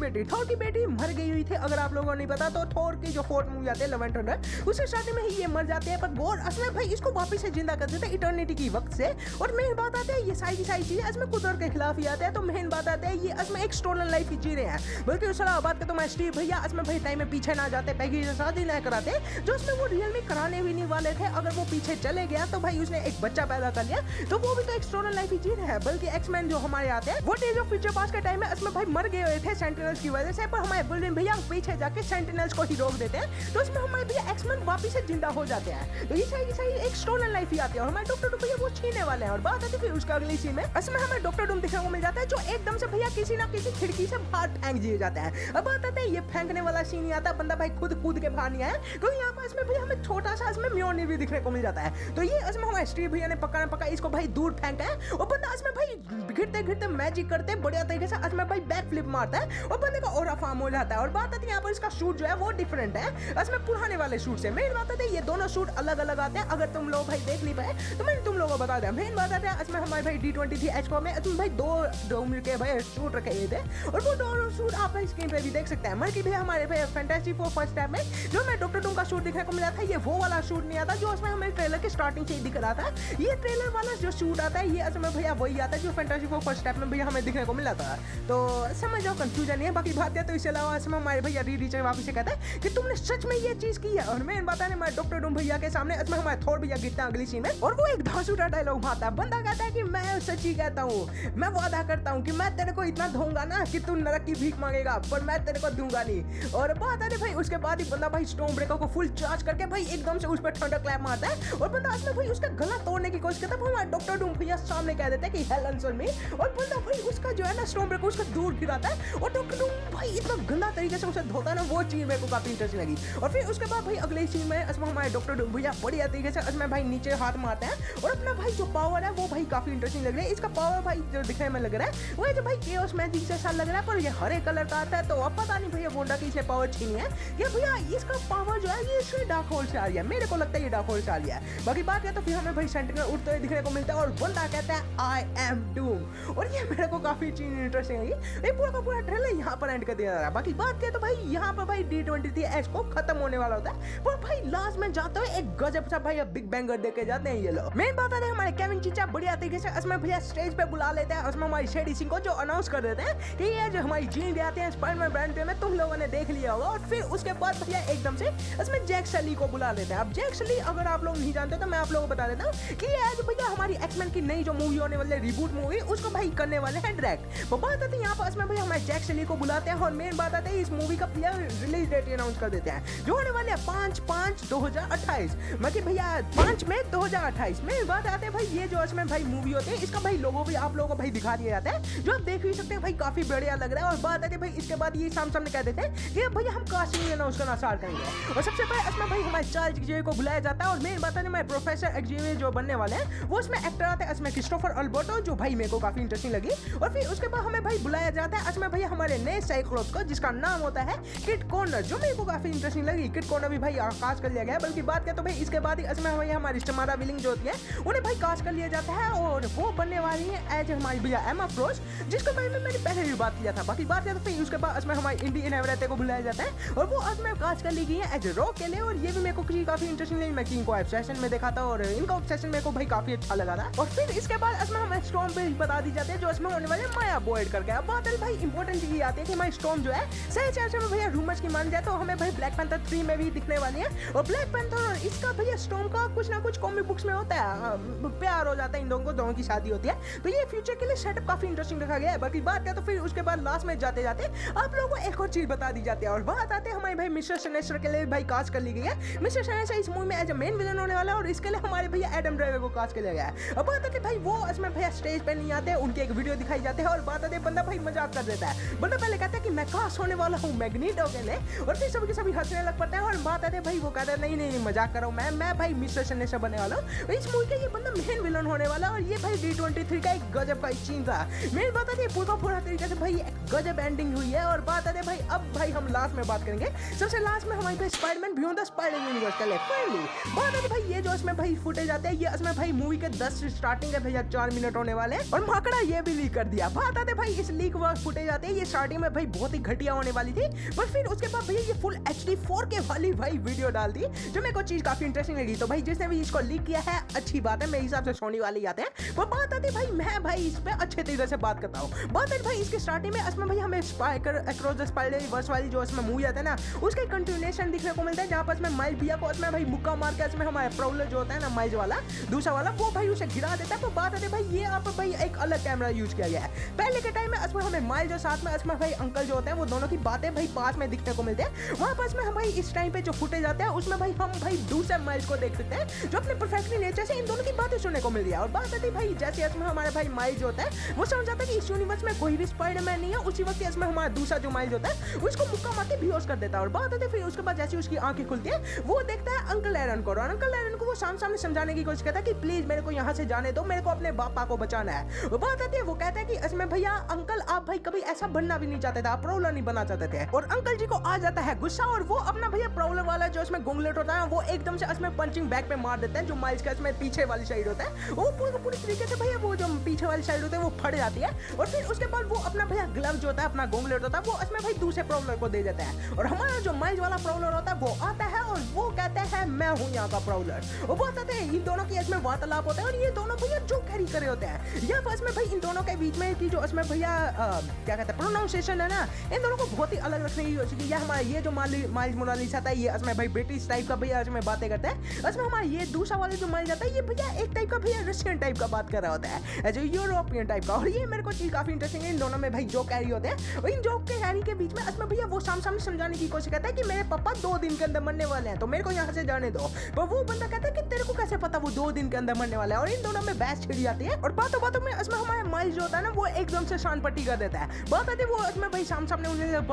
बेटी मर गई हुई थी। अगर आप लोगों को नहीं पता तो थोर की जो फोर्थ मूवी आती है लव एंड थंडर उसके स्टार्टिंग में ही ये मर जाते हैं, पर गॉड असली भाई इसको वापस से जिंदा कर देते हैं इटर्निटी की वक्त से। और मेन बात आती है ये सारी की सारी चीजें इसमें कुदरत के खिलाफ ही आते हैं। तो मेन बात आती है ये इसमें एक स्टोनर लाइफ ही जी रहे हैं। बल्कि उस बात करता हूँ मैं स्टीव भैया इसमें भाई टाइम में पीछे ना जाते, पैगी से शादी ना कराते जो उसमें वो रियल में कराने भी नहीं वाले थे। अगर वो पीछे चले गया तो भाई उसने एक बच्चा पैदा कर लिया तो वो भी तो एक स्टोनर लाइफ ही जी रहे हैं। बल्कि एक्समैन जो हमारे आते हैं वो डेज ऑफ फ्यूचर पास्ट के टाइम में इसमें भाई मर गए हुए थे सेंटिनल्स की वजह से, पर हमारे बुल्डन भैया पीछे जाके सेंटिनल्स को ही रोक देते हैं तो इसमें हमारे भैया एक्समैन वापस से जिंदा हो जाते हैं। तो ये सही एक स्टोनर लाइफ ही आती है और हमारे डॉक्टर डूम भैया वो छीनने वाले हैं। और बात आती है फिर उसका अगली सीन में इसमें हमें डॉक्टर डूम दिखने को मिल जाता है जो एकदम से भैया किसी ना किसी खिड़की से बाहर फेंक दिए जाता है। अब बात आती है ये फेंकने वाला सीन नहीं आता, बंदा भाई खुद कूद के बाहर नहीं आया क्योंकि यहाँ पर इसमें भैया हमें छोटा सा इसमें म्योनिर भी दिखने को मिल जाता है। तो ये इसमें हमारे स्टीव भैया ने पकड़ा इसको भाई दूर फेंका है और बंदा इसमें भाई गिरते मैजिक करते बढ़िया तरीके से इसमें भाई बैक फ्लिप मारता है और बंदे का ऑरा फॉर्म हो जाता है। और बात आती है यहाँ पर इसका शूट जो है वो डिफरेंट है इसमें पुराने वाले शूट से। मेन बात आती है ये दोनों शूट अलग अलग आते हैं, अगर तुम लोग भाई देख नहीं पाए तो मैंने तुम लोगों को बता दिया। मेन बात आती है इसमें हमारे भाई D23 एचको में तुम भाई दो मिलके भाई शूट रखे हुए थे और वो दोनों शूट आप स्क्रीन पे भी देख सकते हैं। मतलब कि भाई हमारे भाई फैंटेस्टिक फोर फर्स्ट टाइम में जो मैं डॉक्टर डूम का शूट दिखने को मिला था ये वो वाला शूट नहीं आता जो उसमें हमें ट्रेलर के स्टार्टिंग से ही दिख रहा था। ये ट्रेलर वाला जो शूट आता है ये इसमें भैया वही आता है जो फैंटेस्टिक फोर फर्स्ट टाइम में भैया हमें दिखने को मिला था। तो समझ जाओ कंफ्यूजन नहीं है। बाकी बात है तो इसके अलावा इसमें हमारे भैया रीचर वापस से कहता है कि तुमने सच में ये चीज की है। और मेन बात है मैं डॉक्टर डूम भैया के सामने इसमें हमारे थोर भैया गिरता है अगली सीन में और वो एक धांसूटा डायलॉग मारता है। बंदा कहता है कि मैं सच ही कहता हूँ, मैं वादा करता हूँ कि मैं तेरे को इतना दूंगा ना कि तू नरक की भीख मांगेगा पर मैं तेरे को दूंगा नहीं। और बात है भाई उसके बाद ही बंदा भाई स्टॉर्म ब्रेकर को फुल चार्ज करके भाई एकदम से उस पर थंडर क्लैप मारता है और बंदा उसमें भाई उसका गला तोड़ने की कोशिश करता है। हमारे डॉक्टर डूम भैया सामने कह देते हैं कि हेल आंसर मी, और बंदा भाई उसका जो है ना स्टॉर्म ब्रेकर उसका दूर गिराता है और डॉक्टर डूम भाई इतना गंदा तरीके से उसे धोता है ना, वो चीज मेरे को काफी इंटरेस्टिंग लगी। और फिर उसके बाद भाई अगले सीन में इसमें हमारे डॉक्टर डूम भैया बढ़िया तरीके से इसमें भाई नीचे हाथ मारते हैं और अपना भाई जो पावर है वो भाई काफी इंटरेस्टिंग लग रहा है। इसका पावर भाई जो दिखने में लग रहा है वो जो भाई केओस मैजिक जैसा लग रहा है, पर ये हरे कलर का आता है। तो अब पता नहीं भैया वोंडा की इसने पावर छीनी है या भैया इसका पावर जो है ये इससे डार्क होल से आ रही है, मेरे को लगता है ये डार्क होल से आ रही है। बाकी बात है तो फिर हमें भाई सेंटिनल उड़ते हुए दिखने को मिलता है और बंदा कहता है आई एम डूम, और ये मेरे को काफी चीज इंटरेस्टिंग लगी। ये पूरा का पूरा ट्रेलर यहाँ पर एंड कर दिया जा रहा है। बाकी बात करें तो भाई यहाँ पर भाई D23 को खत्म होने वाला होता है, पर भाई लास्ट में जाते हुए एक गजब सा भाई बिग बैंगर देके जाते हैं ये लोग। मेन बात है हमारे केविन चीचा बढ़िया तरीके से उसमें भैया स्टेज पे बुला लेते हैं, उसमें हमारी शेडी सिंह को जो अनाउंस कर देते हैं कि ये जो हमारी जीन आते हैं स्पाइडरमैन ब्रांड पे में तुम लोगों ने देख लिया होगा। और फिर उसके बाद भैया एकदम से इसमें जैक सली को बुला लेते हैं। अब जैक सली अगर आप लोग नहीं जानते तो मैं आप लोगों को बता देता हूँ कि ये जो भैया हमारी एक्समैन की नई जो मूवी होने वाली रिबूट मूवी उसको भाई करने वाले हैं डायरेक्ट। वो बात आती है यहाँ पर इसमें भैया हमारे जैक सली को बुलाते हैं और मेन बात आती है इस मूवी का भैया रिलीज डेट अनाउंस कर देते हैं जो होने वाले है 5/5/2028, मतलब भैया 5 मई 2028 में। बात आते हैं भाई ये जो इसमें भाई मूवी होती है इसका भाई लोगो भी आप लोगों को भाई दिखा दिया जाता है जो आप देख भी सकते हैं भाई काफी बढ़िया लग रहा है। और बात आती है भाई इसके बाद ये सामने कह देते हैं कि भैया हम कास्टिंग अनाउंस करना स्टार्ट करेंगे और सबसे पहले इसमें भाई हमारे चार्ल्स एक्जेवियर को बुलाया जाता है। और मेन बात है हमारे प्रोफेसर एक्जेवियर जो बनने वाले हैं वो इसमें एक्टर आते हैं, इसमें क्रिस्टोफर अल्बर्टो जो भाई मेरे को काफी इंटरेस्टिंग लगी। और फिर उसके बाद हमें भाई बुलाया जाता है इसमें भैया हमारे नए साइक्लोप्स को जिसका नाम होता है किड कॉर्नर, जो मेरे को काफी इंटरेस्टिंग लगी। किड कॉर्नर भी भाई कास्ट कर लिया गया है। बल्कि बात करें तो भाई इसके बाद ही इसमें भाई हमारी स्टमारा विलिंग जो होती है उन्हें भाई कास्ट कर लिया जाता है और वो बनने वाली है एज हमारी भैया एमा फ्रोस्ट, जिसके बारे में मैंने पहले भी बात किया था। बाकी बात करें तो फिर उसके बाद इसमें हमारी इंडियन एवरेते को बुलाया जाता है और वो इसमें कास्ट कर ली गई है एज रॉक के लिए। और ये भी मेरे को काफी इंटरेस्टिंग लगी, मैं इनको ऑब्सेशन में देखा था और इनका ऑब्सेशन मेरे को भाई काफी अच्छा लगा था। और फिर इसके बाद इसमें हमें स्टॉर्म पे बता दी जाती है जो इसमें होने वाले माया बॉयड करके। अब बात है भाई इंपॉर्टेंट चीज आती है कि हमारी स्टॉर्म जो है सही चर्चा में भैया रूमर्स की मान जाए तो हमें भाई ब्लैक पैंथर 3 में भी दिखने वाली है। और ब्लैक पैंथर और इसका भैया स्टॉर्म का कुछ ना कुछ कॉमिक बुक्स में होता है, प्यार हो जाता है इन दोनों को, दोनों की शादी होती है। तो ये फ्यूचर के लिए सेटअप काफी इंटरेस्टिंग रखा गया है। बाकी बात है तो फिर उसके बाद लास्ट में जाते जाते आप लोगों को एक और चीज बता दी जाती है और बात आते हैं हमारे भाई मिस्टर सिनेस्टर के लिए भाई कास्ट कर ली गई है। मिस्टर सिनेस्टर इस मूवी में एज अ मेन विलन होने वाला है और इसके लिए हमारे भैया एडम ड्राइवर को कास्ट किया गया है। अब बात आती है भाई वो इसमें भैया स्टेज पे नहीं आते, उनके एक वीडियो दिखाई जाते हैं और बात आती है बंदा भाई मजाक कर देता है। बंदा पहले कहता है कि मैं कास्ट होने वाला हूँ मैग्नीटो के लिए और फिर सभी के सभी हंसने लग पड़ता है। और बात आती है भाई वो कहता है नहीं नहीं मजाक कर रहा हूँ मैं भाई मिस्टर सिनेस्टर बनने वाला हूँ। इस मूवी का ये बंदा मेन विलन होने वाला और ये भाई D23 का एक गजब का सीन था। मेरी बात आती है पूरा तरीके से भाई एक गजब एंडिंग हुई है। और बात आती है भाई अब भाई हम लास्ट में बात करेंगे, सबसे लास्ट में हमारे भाई Spiderman beyond the spider universe के लिए फाइनली बात आती है भाई ये जो इसमें भाई फुटेज आते हैं ये इसमें भाई मूवी के 10 स्टार्टिंग है भैया 4 मिनट होने वाले हैं और माकड़ा ये भी लीक कर दिया। बात आते भाई इस लीक वर्क फुटेज आते हैं ये स्टार्टिंग में भाई बहुत ही घटिया होने वाली थी, पर फिर उसके बाद भैया ये फुल HD 4K वाली भाई वीडियो डाल दी जो मेरे को चीज काफी इंटरेस्टिंग लगी। तो भाई जिसने भी इसको लीक किया है अच्छी बात है, मेरे हिसाब से सोनी वाले ही आते हैं। वो बात आती है भाई मैं भाई इस पे अच्छे तरीके से बात करता हूँ। बात है भाई इसके स्टार्टिंग में इसमें भाई हमें स्पाइडर अक्रॉस द स्पाइडर-वर्स वाली जो इसमें मूवी आता है ना उसका कंटिन्यूएशन दिखने को मिलता है जहाँ पर इसमें माइल्स भैया को इसमें भाई मुक्का मार के इसमें हमारे प्रॉब्लम जो होता है ना माइल्स वाला दूसरा वाला वो भाई उसे गिरा देता है। तो बात आती है भाई ये यहाँ पर भाई एक अलग कैमरा यूज किया गया है। पहले के टाइम में इसमें हमें माइल्स जो साथ में इसमें भाई अंकल जो होते हैं वो दोनों की बातें भाई पास में दिखने को मिलते हैं। वहाँ पर इसमें हम भाई इस टाइम पे जो फुटेज आते हैं उसमें भाई हम भाई दूसरे माइल्स को देख सकते हैं जो अपने परफेक्टली नेचर से इन दोनों की बातें सुनने को मिल रही है। और बात आती है भाई जैसे इसमें हमारे भाई माइल्स जो होता है वो समझ जाता है कि इस यूनिवर्स में कोई भी स्पाइडरमैन नहीं है, उसी वक्त इसमें हमारा दूसरा जो माइल्स होता है उसको मुक्का मार के बेहोश कर देता है। और बात आती है फिर उसके बाद जैसे उसकी आंखें खुलती है वो देखता है अंकल एरन को और अंकल एरन को वो सामने समझाने की कोशिश करता है कि प्लीज मेरे को यहाँ से जाने दो, मेरे को अपने पापा को बचाना है। वो बात आती है वो कहता है कि इसमें भैया अंकल आप भाई कभी ऐसा बनना भी नहीं चाहते थे, आप प्रॉब्लम नहीं बना चाहते थे। और अंकल जी को आ जाता है गुस्सा और वो अपना भैया प्रॉब्लम वाला जो इसमें गोंगलेट होता है वो एकदम से इसमें पंचिंग बैग पे मार देते हैं जो माइल्स का इसमें पीछे वाली साइड होता है वो पूरी तरीके से भैया वो जो पीछे वाली साइड होती है वो फट जाती है। और फिर उसके बाद वो अपना भैया ग्लव जो होता है अपना गोंगलेट होता है वो इसमें भाई दूसरे प्रॉब्लम को दे देता है और हमारा जो माइल्स वाला प्रॉब्लम होता है वो आता है और वो कहता है मैं हूँ यहाँ का प्रॉब्लम। वो बताते हैं इन दोनों की इसमें वार्तालाप होता है और ये दोनों भैया जो कैरी करे होते हैं यहाँ पर इसमें भाई इन दोनों के बीच में की जो इसमें भैया क्या कहते हैं प्रोनाउंसिएशन है ना इन दोनों को बहुत ही अलग रखने की कोशिश की। हमारा ये जो माइल्स मोनालिसा था ये इसमें भाई ब्रिटिश टाइप का भैया इसमें बातें करता है, इसमें हमारा ये दूसरा वाला जो माइल्स जाता है ये भैया एक टाइप का भैया रशियन टाइप का बात कर रहा होता है जो यूरोपियन टाइप का। और ये मेरे को चीज काफी इंटरेस्टिंग है इन दोनों में भाई जो कैरी होते हैं और इन जो कैरी के बीच में इसमें भैया वो सामने समझाने की कोशिश करता है कि मेरे पापा 2 दिन के अंदर मरने वाले हैं, तो मेरे को यहाँ से जाने दो। पर वो बंदा कहता है कि तेरे को कैसे पता वो 2 दिन के अंदर मरने वाला है, और इन दोनों में बहस छिड़ जाती है। और बातों बातों में इसमें हमारा माइल्स जो होता है ना वो एकदम से शान पट्टी कर देता है। बात आती है वो इसमें भाई सामने उन्हें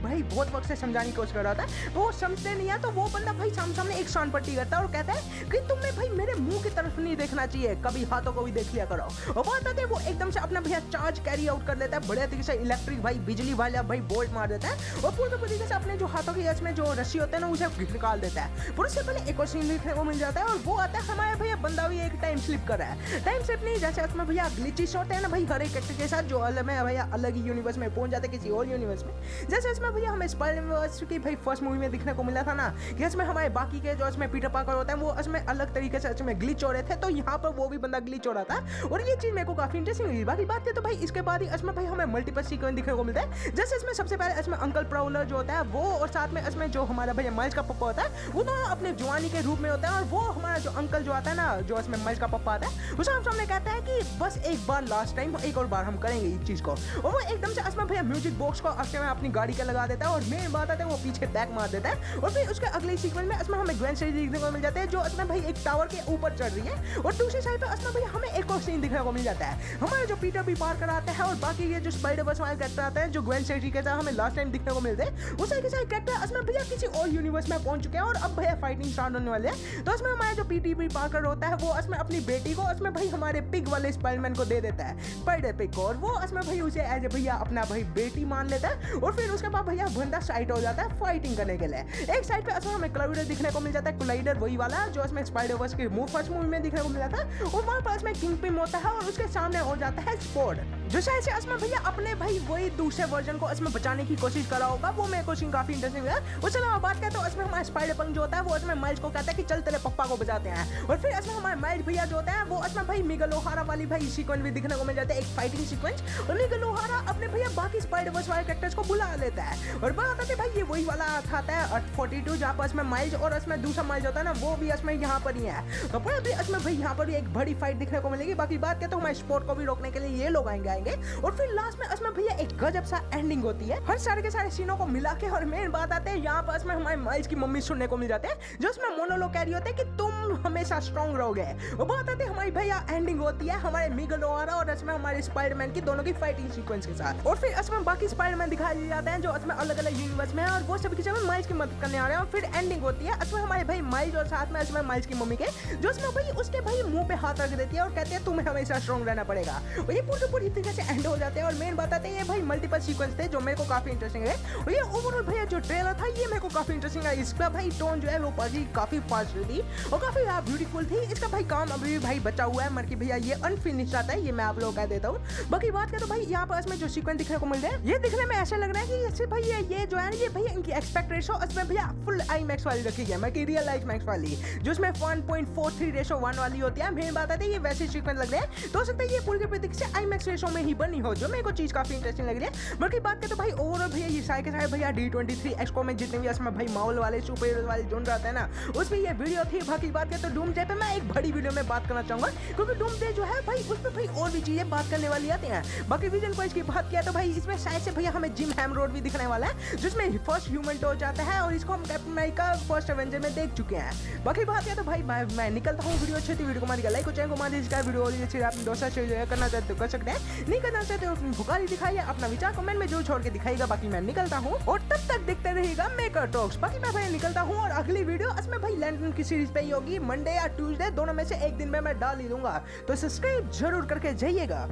भाई बहुत वक्त से समझाने की कोशिश कर रहा था, वो समझते नहीं है। तो वो बंदा भाई सामने एक शान पट्टी करता है और कहता है कि तुम्हें भाई मेरे मुंह की तरफ नहीं देखना चाहिए, कभी हाथों को भी देख लिया करो। और बात आती है वो एकदम से अपना भैया चार्ज कैरी आउट कर लेता है, बड़े तरीके से इलेक्ट्रिक भाई बिजली वाला भाई बोल्ट मार देता है और पूरे तरीके से अपने जो हाथों के इसमें जो रस्सी होते हैं ना उसे निकाल देता है। पर उससे पहले एक और सीन देखने को मिल जाता है और वो आता है हमारे भैया बंदा भी एक टाइम स्लिप कर रहा है। टाइम स्लिप नहीं, जैसे उसमें भैया ग्लिचेस होते हैं ना भाई हर एक कैरेक्टर के साथ, जो अलग में भैया अलग ही यूनिवर्स में पहुंच जाते हैं किसी और यूनिवर्स में। जैसे इसमें भैया हमें स्पाइडर-वर्स की भाई फर्स्ट मूवी में दिखने को मिला था ना कि इसमें हमारे बाकी के जो इसमें पीटर पार्कर होता है वो इसमें अलग तरीके से इसमें ग्लिच हो रहे थे, तो यहाँ पर वो भी बंदा ग्लिच हो रहा था और ये चीज मेरे को काफी इंटरेस्टिंग लगी। बाकी बात है तो भाई इसके बाद ही इसमें भाई हमें मल्टीपल सीक्वेंस दिखने को मिलता है। जैसे इसमें सबसे पहले इसमें अंकल प्राउलर जो होता है वो, और साथ में इसमें जो हमारा भैया माइल्स का पप्पा होता है वो दोनों अपने जवानी के रूप में होता है। और वो हमारा जो अंकल जो आता है ना, जो इसमें माइल्स का पप्पा आता है, वो सामने कहता है कि बस एक बार लास्ट टाइम, एक और बार हम करेंगे इस चीज को। और वो एकदम से इसमें भैया म्यूजिक बॉक्स को अपनी गाड़ी के लगा देता है और मेन बात आती है वो पीछे बैक मार देता है। और फिर उसके अगले सीक्वेंस में इसमें हमें ग्वेन स्टेफनी देखने को मिल जाते हैं जो इसमें भाई एक टावर के ऊपर चढ़ रही है, और दूसरी साइड पे इसमें भाई हमें एक और सीन दिखने को मिल जाता है। हमारे जो पीटर भी पार्कर आता है और बाकी ये जो स्पाइडर-वर्स वाले कैरेक्टर आते हैं जो ग्वेन स्टेफनी के साथ हमें लास्ट टाइम दिखने को मिलते हैं, उसे के साथ कैरेक्टर इसमें भैया किसी और यूनिवर्स में पहुंच चुके हैं और अब भैया फाइटिंग स्टार्ट होने वाले हैं। तो इसमें हमारा जो पीटी भी पार्कर होता है वो इसमें अपनी बेटी को इसमें भाई हमारे पिग वाले स्पाइडरमैन को दे देता है, स्पाइडर पिग को, और वो इसमें भाई उसे एज ए भैया अपना भाई बेटी मान लेता है। और फिर उसके बाद भैया बंदा साइड हो जाता है फाइटिंग करने के लिए। एक साइड पे इसमें हमें कोलाइडर दिखने को मिल जाता है, कोलाइडर वही वाला जो इसमें स्पाइडर-वर्स की फर्स्ट मूवी में दिखने को मिला था, और वहां पर इसमें किंगपिन होता है और उसके सामने हो जाता है स्पॉट, जो शायद से इसमें भैया अपने भाई वही दूसरे वर्जन को इसमें बचाने की कोशिश कर रहा होगा। वो मेरे को सीन काफी इंटरेस्टिंग है। उसके अलावा बात करें तो इसमें हमारा स्पाइडर-पंक जो होता है वो इसमें माइल्स को कहता है कि चल तेरे पप्पा को बचाते हैं। और फिर इसमें हमारे माइल्स भैया जो होता है वो इसमें भाई मिगल ओहारा वाली भाई सीक्वेंस भी दिखने को मिल जाता है, एक फाइटिंग सीक्वेंस, और मिगल ओहारा अपने भैया बाकी स्पाइडर-वर्स वाले कैरेक्टर्स को बुला लेता है। और बात आती है भाई ये वही वाला आता है 42 जहाँ पर इसमें माइल्स और इसमें दूसरा माइल्स होता है ना वो भी इसमें यहाँ पर ही है। तो पर अभी इसमें भाई यहाँ पर भी एक बड़ी फाइट दिखने को मिलेगी। बाकी बात करें तो हमारे स्पॉट को भी रोकने के लिए ये लोग आएंगे और फिर लास्ट में इसमें भैया एक गजब सा एंडिंग होती है हर सारे के सारे सीनों को मिला के। और मेन बात आते हैं यहाँ पर इसमें हमारे माइल्स की मम्मी सुनने को मिल जाते हैं जो इसमें मोनोलॉग कह रही होते हैं कि तुम हमेशा स्ट्रांग रहोगे। वो बात आती है हमारी भैया एंडिंग होती है हमारे मिगल ओहारा और इसमें हमारे स्पाइडरमैन की दोनों की फाइटिंग सीक्वेंस के साथ। और फिर इसमें बाकी स्पाइडरमैन दिखाई दिए जाते हैं जो इसमें अलग अलग यूनिवर्स में है और वो सभी के समय माइल्स की मदद करने आ रहे हैं। और फिर एंडिंग होती है इसमें हमारे भाई माइल्स और साथ में इसमें माइल्स की मम्मी के जो इसमें भाई उसके भाई मुंह पे हाथ रख देती है और कहते हैं तुम्हें हमेशा स्ट्रांग रहना पड़ेगा। और ये पूरी तरीके से एंड हो जाते हैं। और मेन बात आती है ये भाई मल्टीपल सीक्वेंस थे जो मेरे को काफी इंटरेस्टिंग है। और ये ओवरऑल भैया जो ट्रेलर था ये मेरे को काफी इंटरेस्टिंग है। इसका भाई टोन जो है वो काफी फास्ट थी और काफी ब्यूटीफुल थी। इसका भाई काम अभी भी भाई बचा हुआ है, मगर भैया ये अनफिनिश्ड आता है, ये मैं आप लोगों को कह देता हूँ। बाकी बात करें तो भाई यहाँ पर इसमें जो सीक्वेंस दिखने को मिल रहा है ये दिखने में ऐसा लग रहा है कि जैसे भाई ये जो है ये भैया इनकी एक्सपेक्ट रेशो इसमें भैया फुल IMAX वाली रखी गई है, मैं रियल IMAX वाली जो इसमें 1.43:1 वाली होती है। मेन बात आती है ये वैसे सीक्वेंस लग रहे हैं तो हो सकता है ये पूरी तरीके से IMAX रेशो में ही बनी हो, जो मेरे को चीज काफी इंटरेस्टिंग लग रही है। बाकी बात करें तो भाई ओवरऑल भैया ये सारे के सारे भैया D23 एक्सपो में जितने भी इसमें भाई माहौल वाले सुपर हीरो वाले जोन रहते हैं ना उसमें ये वीडियो थी। बाकी बात करें तो डूम्सडे पे मैं एक बड़ी वीडियो में बात करना चाहूंगा क्योंकि डूम्सडे जो है भाई उसमें भाई और भी चीजें बात करने वाली आती हैं। बाकी विजन को इसकी बात किया तो भाई इसमें शायद से भैया हमें जिम हैमरोड भी दिखने वाला है जिसमें फर्स्ट ह्यूमन टॉर्च जाता है और इसको हम कैप्टन अमेरिका फर्स्ट एवेंजर में देख चुके हैं। बाकी बात किया तो भाई मैं निकलता हूँ। वीडियो अच्छी थी वीडियो को मारिएगा लाइक और चैनल को मार दीजिएगा। वीडियो और अच्छी अपने दोस्तों से शेयर करना चाहते तो कर सकते हैं, नहीं करना चाहते हो भुखारी दिखाइए, अपना विचार कमेंट में जो छोड़ के दिखाएगा। बाकी मैं निकलता हूँ और तब तक देखते रहेगा मेकर टॉक्स। बाकी मैं भाई निकलता हूँ और अगली वीडियो इसमें भाई लैंटर्न की सीरीज पे ही होगी, मंडे या ट्यूसडे दोनों में से एक दिन में मैं डाल ही दूंगा, तो सब्सक्राइब जरूर करके जाइएगा।